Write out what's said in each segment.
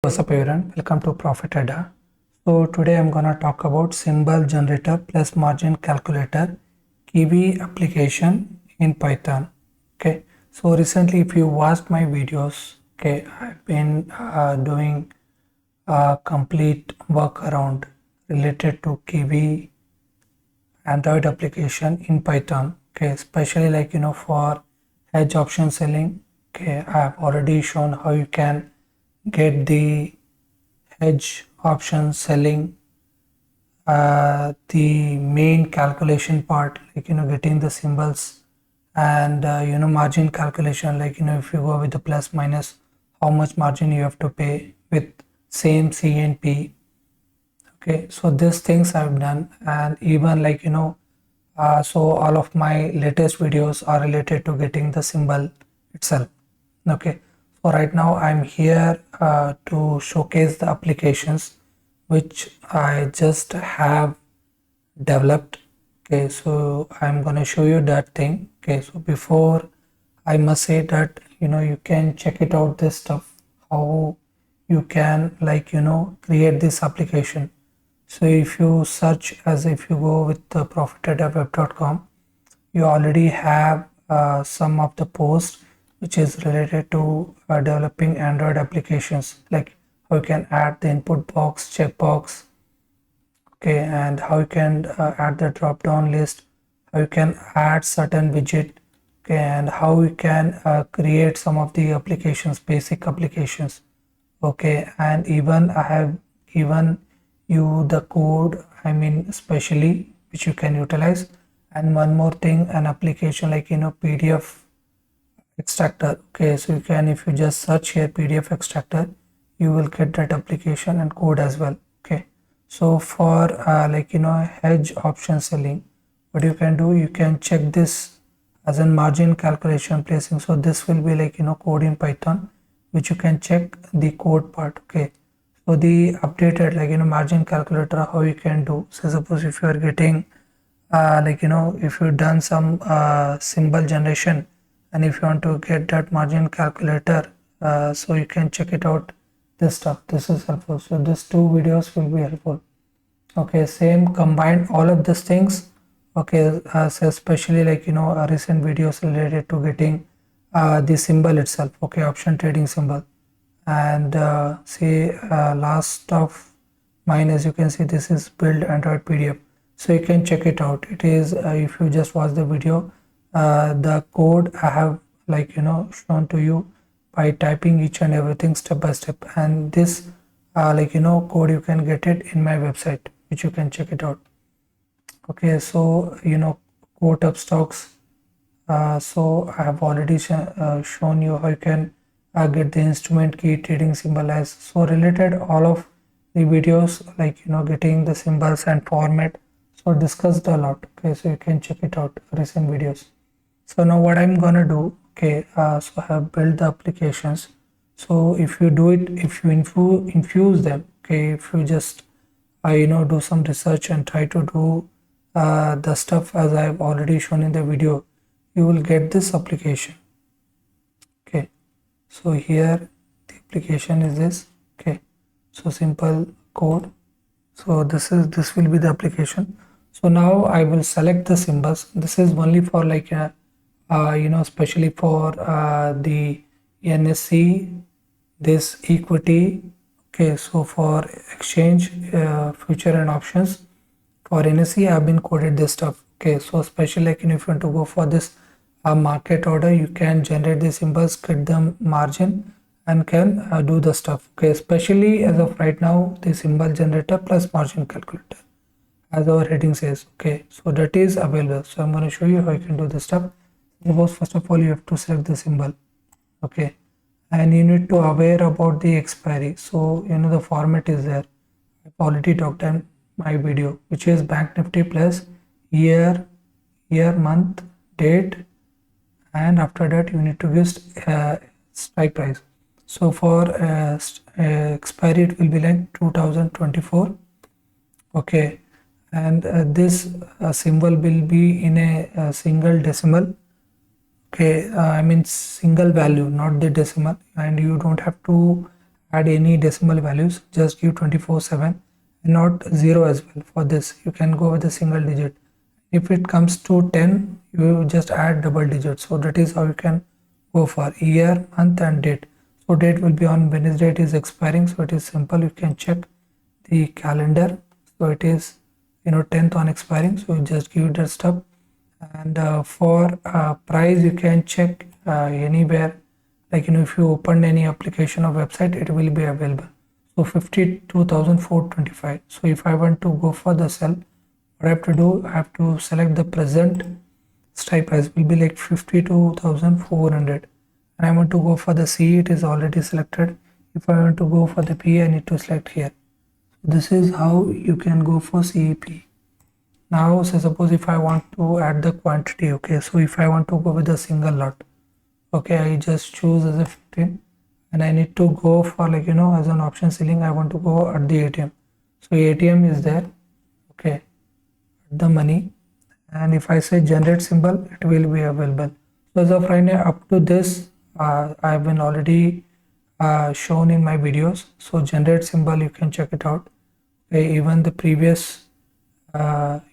What's up everyone, welcome to Profit Ada. So today I'm gonna talk about symbol generator plus margin calculator Kivy application in Python. Okay, so recently if you watched my videos, okay, I've been doing a complete workaround related to Kivy Android application in Python. Okay, especially for hedge option selling. Okay, I have already shown how you can get the hedge option selling, the main calculation part, getting the symbols, and margin calculation, if you go with the plus minus, how much margin you have to pay with same C and P. Okay, so these things I've done, and even so all of my latest videos are related to getting the symbol itself. Okay, so right now I'm here to showcase the applications which I just have developed. Okay, so I'm gonna show you that thing. Okay, so before I must say that you can check it out, this stuff, how you can create this application. So if you search, as if you go with the profitedweb.com, you already have some of the posts which is related to developing Android applications, like how you can add the input box, checkbox, okay, and how you can add the drop down list, how you can add certain widget, okay, and how you can create some of the applications, basic applications, okay, and even I have given you the code, especially which you can utilize. And one more thing, an application PDF extractor. Okay, so you can, if you just search here PDF extractor, you will get that application and code as well. Okay, so for hedge option selling, what you can do, you can check this as a margin calculation placing. So this will be code in Python, which you can check the code part. Okay, so the updated margin calculator, how you can do. So suppose if you are getting if you've done some symbol generation, and if you want to get that margin calculator, so you can check it out, this stuff, this is helpful. So these two videos will be helpful. Okay, same combined all of these things. Okay, so especially recent videos related to getting the symbol itself. Okay, option trading symbol, and say last of mine, as you can see, this is build Android PDF. So you can check it out. It is if you just watch the video, the code I have shown to you by typing each and everything step by step, and this code you can get it in my website, which you can check it out. Okay, so quote up stocks, so I have already shown you how you can get the instrument key, trading symbol as, so related all of the videos, getting the symbols and format, so discussed a lot. Okay, so you can check it out, recent videos. So now what I'm gonna do, okay, so I have built the applications. So if you do it, if you infuse them, okay, if you just do some research and try to do the stuff as I've already shown in the video, you will get this application. Okay, so here the application is this. Okay, so simple code. So this will be the application. So now I will select the symbols. This is only for especially for the NSE, this equity. Okay, so for exchange, future and options, for NSE I have been coded this stuff. Okay, so especially if you want to go for this market order, you can generate the symbols, get the margin, and can do the stuff. Okay, especially as of right now, the symbol generator plus margin calculator, as our heading says. Okay, so that is available. So I'm going to show you how you can do this stuff. Suppose first of all you have to select the symbol. Okay, and you need to aware about the expiry. So the format is there. I've already talked in my video, which is Bank Nifty plus year, month, date, and after that you need to give strike price. So for expiry it will be like 2024. Okay, and this symbol will be in a single decimal. Okay, single value, not the decimal, and you don't have to add any decimal values, just give 24/7 and not 0 as well. For this you can go with a single digit. If it comes to 10, you just add double digits. So that is how you can go for year, month and date. So date will be on Wednesday, it is expiring, so it is simple. You can check the calendar. So it is 10th on expiring, so you just give that stuff. And for price you can check anywhere, like if you open any application or website, it will be available. So 52,425. So if I want to go for the sell, what I have to do, I have to select the present strike price will be like 52,400, and I want to go for the C, it is already selected. If I want to go for the P, I need to select here. This is how you can go for CEP. Now say suppose if I want to add the quantity, okay, so if I want to go with a single lot, okay, I just choose as a 15 and I need to go for like as an option ceiling, I want to go at the ATM. So ATM is there, okay, the money, and if I say generate symbol, it will be available. So as of right now, up to this I've been already shown in my videos. So generate symbol, you can check it out. Okay, even the previous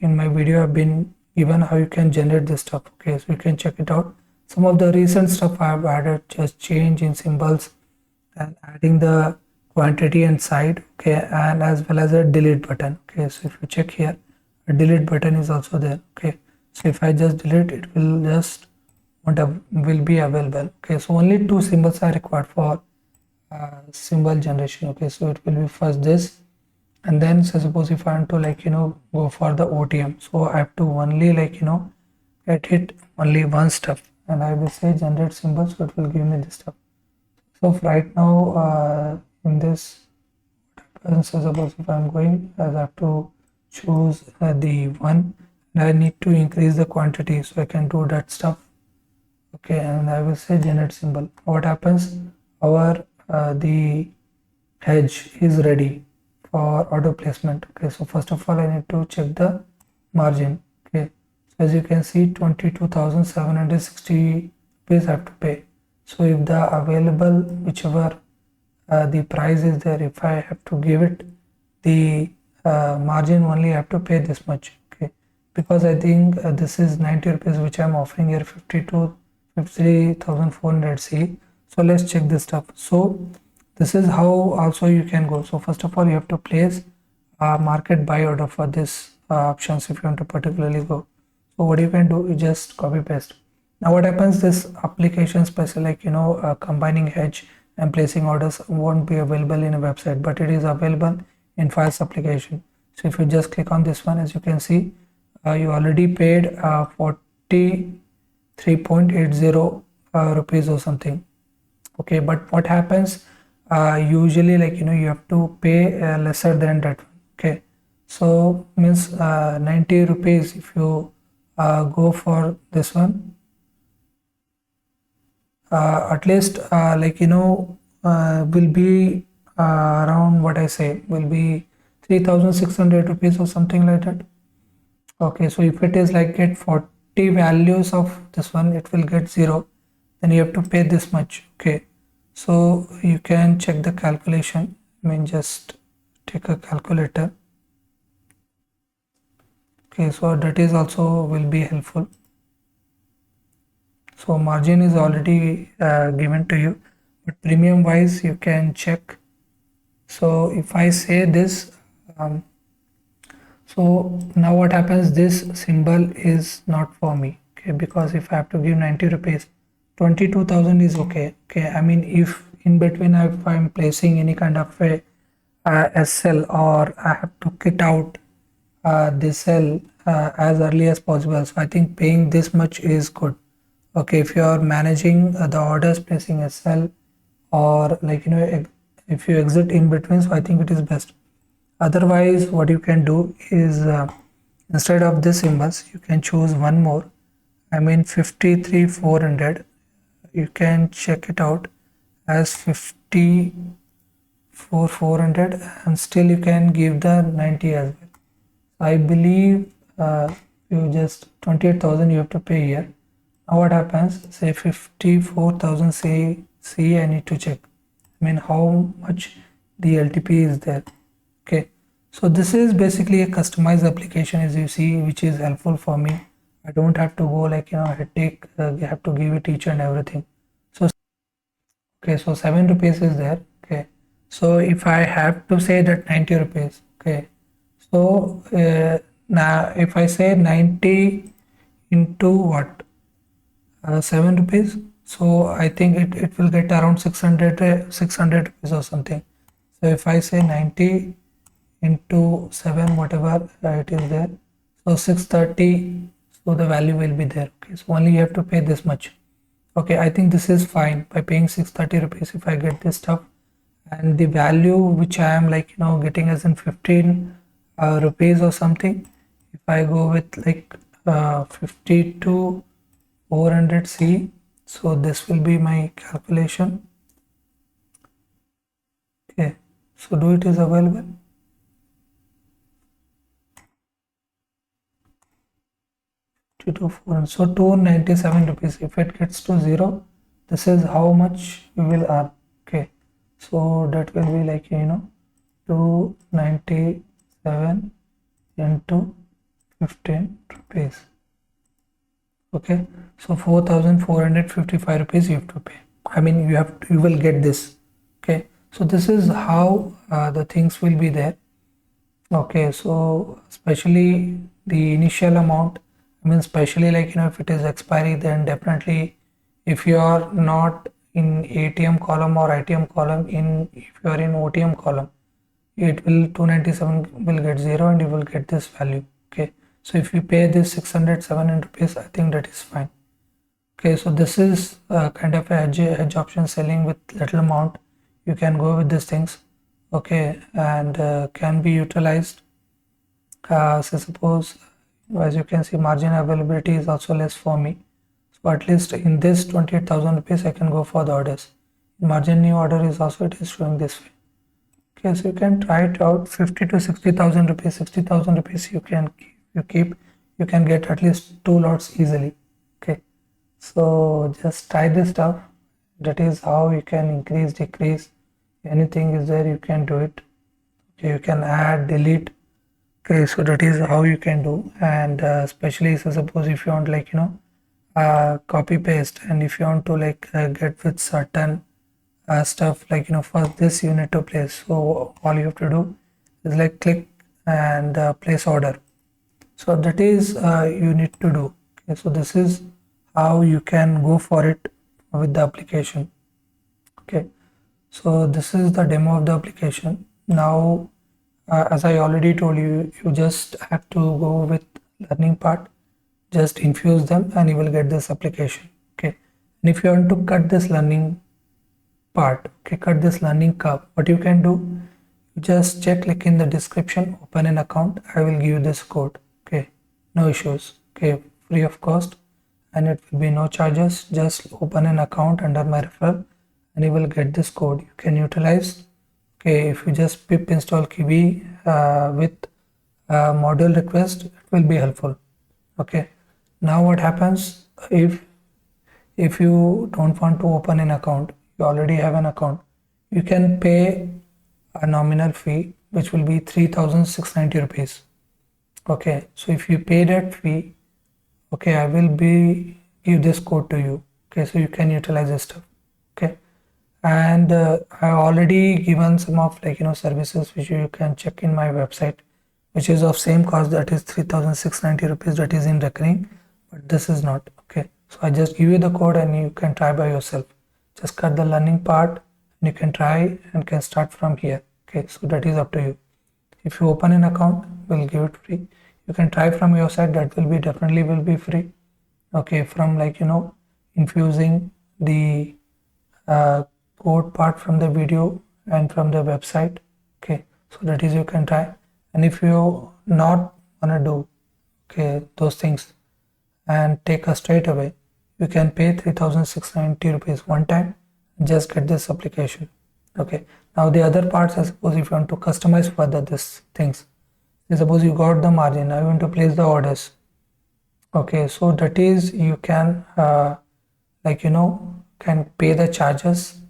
in my video I've been given how you can generate this stuff. Okay, so you can check it out. Some of the recent stuff I have added, just change in symbols and adding the quantity and side, okay, and as well as a delete button. Okay, so if you check here, a delete button is also there. Okay, so if I just delete, it will just will be available. Okay, so only two symbols are required for symbol generation. Okay, so it will be first this, and then so suppose if I want to like go for the OTM, so I have to only like get it only one stuff, and I will say generate symbols, so it will give me this stuff. So right now in this, so suppose if I'm going, I have to choose the one, and I need to increase the quantity, so I can do that stuff. Okay, and I will say generate symbol. What happens, our the hedge is ready for auto placement. Okay, so first of all I need to check the margin. Okay, so as you can see 22,760 rupees I have to pay. So if the available whichever the price is there, if I have to give it the margin only, I have to pay this much. Okay, because I think this is 90 rupees which I am offering here, 53,400 C. So let's check this stuff. So this is how also you can go. So first of all you have to place a market buy order for this options if you want to particularly go. So what you can do is just copy paste. Now what happens, this application special like combining hedge and placing orders won't be available in a website, but it is available in Files application. So if you just click on this one, as you can see you already paid 43.80 rupees or something. Okay, but what happens, usually like you have to pay lesser than that. Okay, so means 90 rupees if you go for this one, at least like will be around, what I say, will be 3,600 rupees or something like that. Okay, so if it is like get 40 values of this one, it will get 0, then you have to pay this much. Okay, so you can check the calculation. I mean, just take a calculator. Okay, so that is also will be helpful. So margin is already given to you, but premium wise you can check. So if I say this, so now what happens, this symbol is not for me. Okay, because if I have to give 90 rupees, 22,000 is okay. Okay, I mean if in between if I'm placing any kind of a SL, or I have to kit out this cell as early as possible, so I think paying this much is good. Okay, if you are managing the orders, placing SL, or like if you exit in between, so I think it is best. Otherwise what you can do is instead of this symbols you can choose one more, I mean 53,400. you can check it out as 54,400, and still you can give the 90 as well. I believe you just 28,000 you have to pay here. Now what happens, say 54,000 say I need to check, I mean how much the LTP is there. Okay, so this is basically a customized application, as you see, which is helpful for me. I don't have to go like headache, have to give it each and everything. So okay, so 7 rupees is there. Okay, so if I have to say that 90 rupees, okay, so now if I say 90 into what, 7 rupees, so I think it will get around 600 600 rupees or something. So if I say 90 into 7, whatever it is there, so 630, so the value will be there. Okay, so only you have to pay this much. Okay, I think this is fine. By paying 630 rupees, if I get this stuff, and the value which I am like getting as in 15 rupees or something, if I go with like 50 to 400 C, so this will be my calculation. Okay, so do it is available. To 4, so 297 rupees. If it gets to 0, this is how much you will earn. Okay, so that will be like 297 into 15 rupees. Okay, so 4,455 rupees you have to pay. I mean you will get this. Okay, so this is how the things will be there. Okay, so especially the initial amount, I mean especially like if it is expiry, then definitely if you are not in ATM column or ITM column, if you are in OTM column, it will 297 will get 0 and you will get this value. Okay, so if you pay this 600 700 rupees, I think that is fine. Okay, so this is kind of a hedge option selling with little amount. You can go with these things. Okay, and can be utilized. So suppose, as you can see, margin availability is also less for me. So at least in this 28,000 rupees, I can go for the orders. Margin new order is also, it is showing this way. Okay, so you can try it out. 50 to 60,000 rupees, 60,000 rupees you can keep, you can get at least 2 lots easily. Okay, so just try this stuff. That is how you can increase, decrease. Anything is there, you can do it. Okay, you can add, delete. Okay, so that is how you can do. And especially, so suppose if you want like copy paste, and if you want to like get with certain stuff like first this you need to place, so all you have to do is like click and place order. So that is you need to do. Okay, so this is how you can go for it with the application. Okay, so this is the demo of the application. Now as I already told you, you just have to go with learning part, just infuse them and you will get this application. Okay, and if you want to cut this learning part, okay, cut this learning curve, what you can do, you just check like in the description, open an account. I will give you this code. Okay, no issues. Okay, free of cost, and it will be no charges. Just open an account under my referral and you will get this code. You can utilize. Okay, if you just pip install Kivy with module request, it will be helpful. Okay, now what happens if you don't want to open an account, you already have an account, you can pay a nominal fee which will be 3,690 rupees. Okay, so if you pay that fee, okay, I will give this code to you. Okay, so you can utilize this stuff. Okay, and I already given some of like services which you can check in my website, which is of same cost, that is 3,690 rupees, that is in recurring, but this is not. Okay, so I just give you the code and you can try by yourself. Just cut the learning part and you can try and can start from here. Okay, so that is up to you. If you open an account, we'll give it free. You can try from your side, that will be definitely will be free. Okay, from like infusing the code part from the video and from the website. Okay, so that is you can try. And if you not wanna do okay those things and take a straight away, you can pay 3,690 rupees one time and just get this application. Okay, now the other parts, I suppose if you want to customize further these things, suppose you got the margin, I want to place the orders. Okay, so that is you can like can pay the charges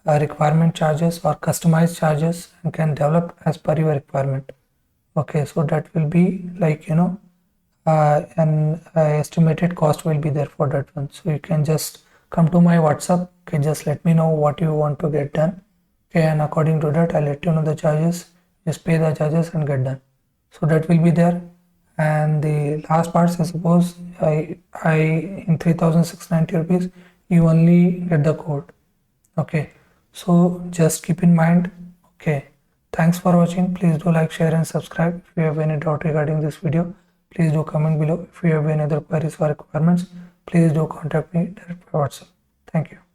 requirement charges or customized charges and can develop as per your requirement. Okay, so that will be like an estimated cost will be there for that one. So you can just come to my WhatsApp. Okay, just let me know what you want to get done. Okay, and according to that I'll let you know the charges. Just pay the charges and get done. So that will be there. And the last part, so suppose I in 3690 rupees you only get the code. Okay, so just keep in mind. Okay, thanks for watching. Please do like, share and subscribe. If you have any doubt regarding this video, please do comment below. If you have any other queries or requirements, please do contact me direct by WhatsApp. Thank you.